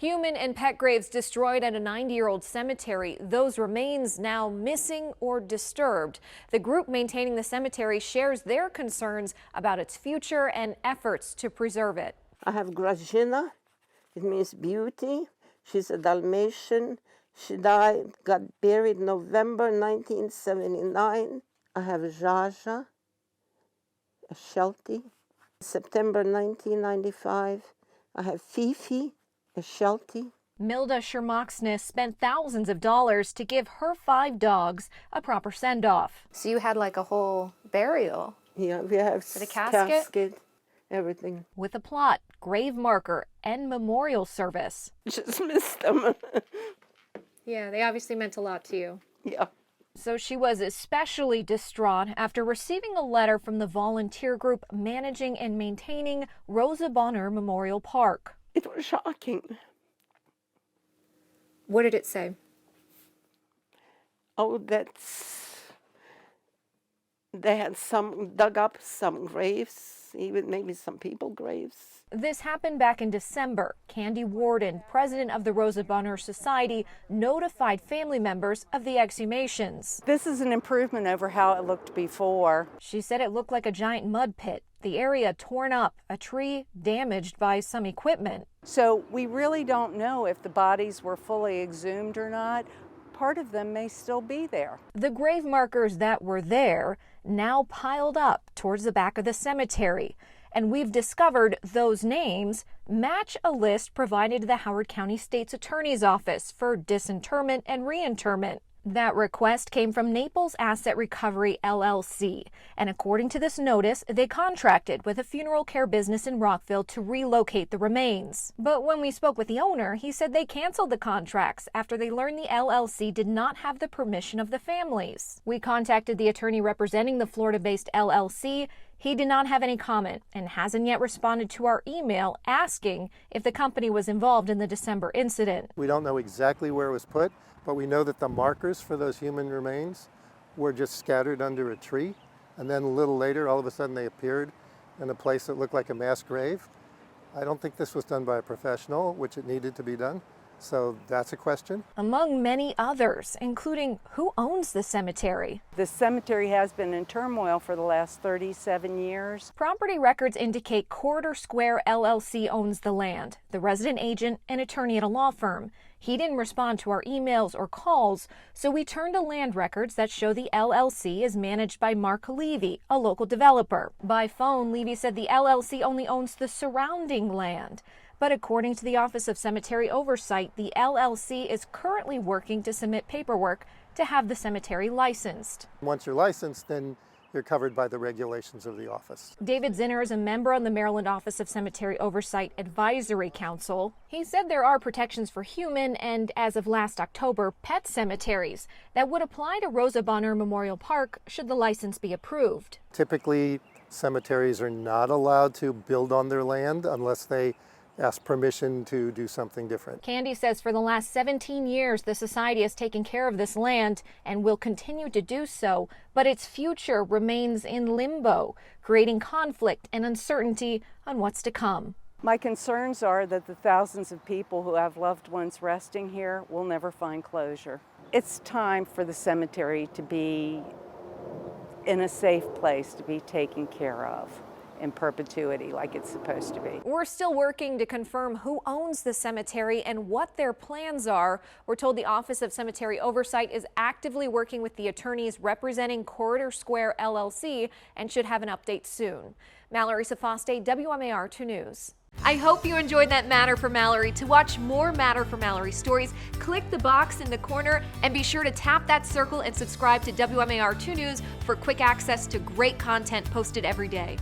Human and pet graves destroyed at a 90-year-old cemetery. Those remains now missing or disturbed. The group maintaining the cemetery shares their concerns about its future and efforts to preserve it. I have Gražina. It means beauty. She's a Dalmatian. She got buried November 1979. I have Zsa Zsa, a Sheltie. September 1995. I have Fifi, a Sheltie. Milda Sermuksnis spent thousands of dollars to give her 5 dogs a proper send-off. So you had like a whole burial? Yeah, we have the casket, everything. With a plot, grave marker, and memorial service. Just missed them. Yeah, they obviously meant a lot to you. Yeah. So she was especially distraught after receiving a letter from the volunteer group managing and maintaining Rosa Bonheur Memorial Park. It was shocking. What did it say? Oh, they had dug up some graves, even maybe some people graves. This happened back in December. Candy Warden, president of the Rosa Bonheur Society, notified family members of the exhumations. This is an improvement over how it looked before. She said it looked like a giant mud pit, the area torn up, a tree damaged by some equipment. So we really don't know if the bodies were fully exhumed or not. Part of them may still be there. The grave markers that were there now piled up towards the back of the cemetery. And we've discovered those names match a list provided to the Howard County State's Attorney's Office for disinterment and reinterment. That request came from Naples Asset Recovery, LLC. And according to this notice, they contracted with a funeral care business in Rockville to relocate the remains. But when we spoke with the owner, he said they canceled the contracts after they learned the LLC did not have the permission of the families. We contacted the attorney representing the Florida-based LLC. He did not have any comment and hasn't yet responded to our email asking if the company was involved in the December incident. We don't know exactly where it was put, but we know that the markers for those human remains were just scattered under a tree. And then a little later, all of a sudden they appeared in a place that looked like a mass grave. I don't think this was done by a professional, which it needed to be done. So that's a question. Among many others, including who owns the cemetery. The cemetery has been in turmoil for the last 37 years. Property records indicate Corridor Square LLC owns the land, the resident agent and attorney at a law firm. He didn't respond to our emails or calls, so we turned to land records that show the LLC is managed by Mark Levy, a local developer. By phone, Levy said the LLC only owns the surrounding land. But according to the Office of Cemetery Oversight, the LLC is currently working to submit paperwork to have the cemetery licensed. Once you're licensed, then you're covered by the regulations of the office. David Zinner is a member on the Maryland Office of Cemetery Oversight Advisory Council. He said there are protections for human and, as of last October, pet cemeteries that would apply to Rosa Bonheur Memorial Park should the license be approved. Typically, cemeteries are not allowed to build on their land unless they ask permission to do something different. Candy says for the last 17 years, the society has taken care of this land and will continue to do so, but its future remains in limbo, creating conflict and uncertainty on what's to come. My concerns are that the thousands of people who have loved ones resting here will never find closure. It's time for the cemetery to be in a safe place to be taken care of in perpetuity like it's supposed to be. We're still working to confirm who owns the cemetery and what their plans are. We're told the Office of Cemetery Oversight is actively working with the attorneys representing Corridor Square LLC and should have an update soon. Mallory Sofastaii, WMAR-2 News. I hope you enjoyed that Matter for Mallory. To watch more Matter for Mallory stories, click the box in the corner and be sure to tap that circle and subscribe to WMAR-2 News for quick access to great content posted every day.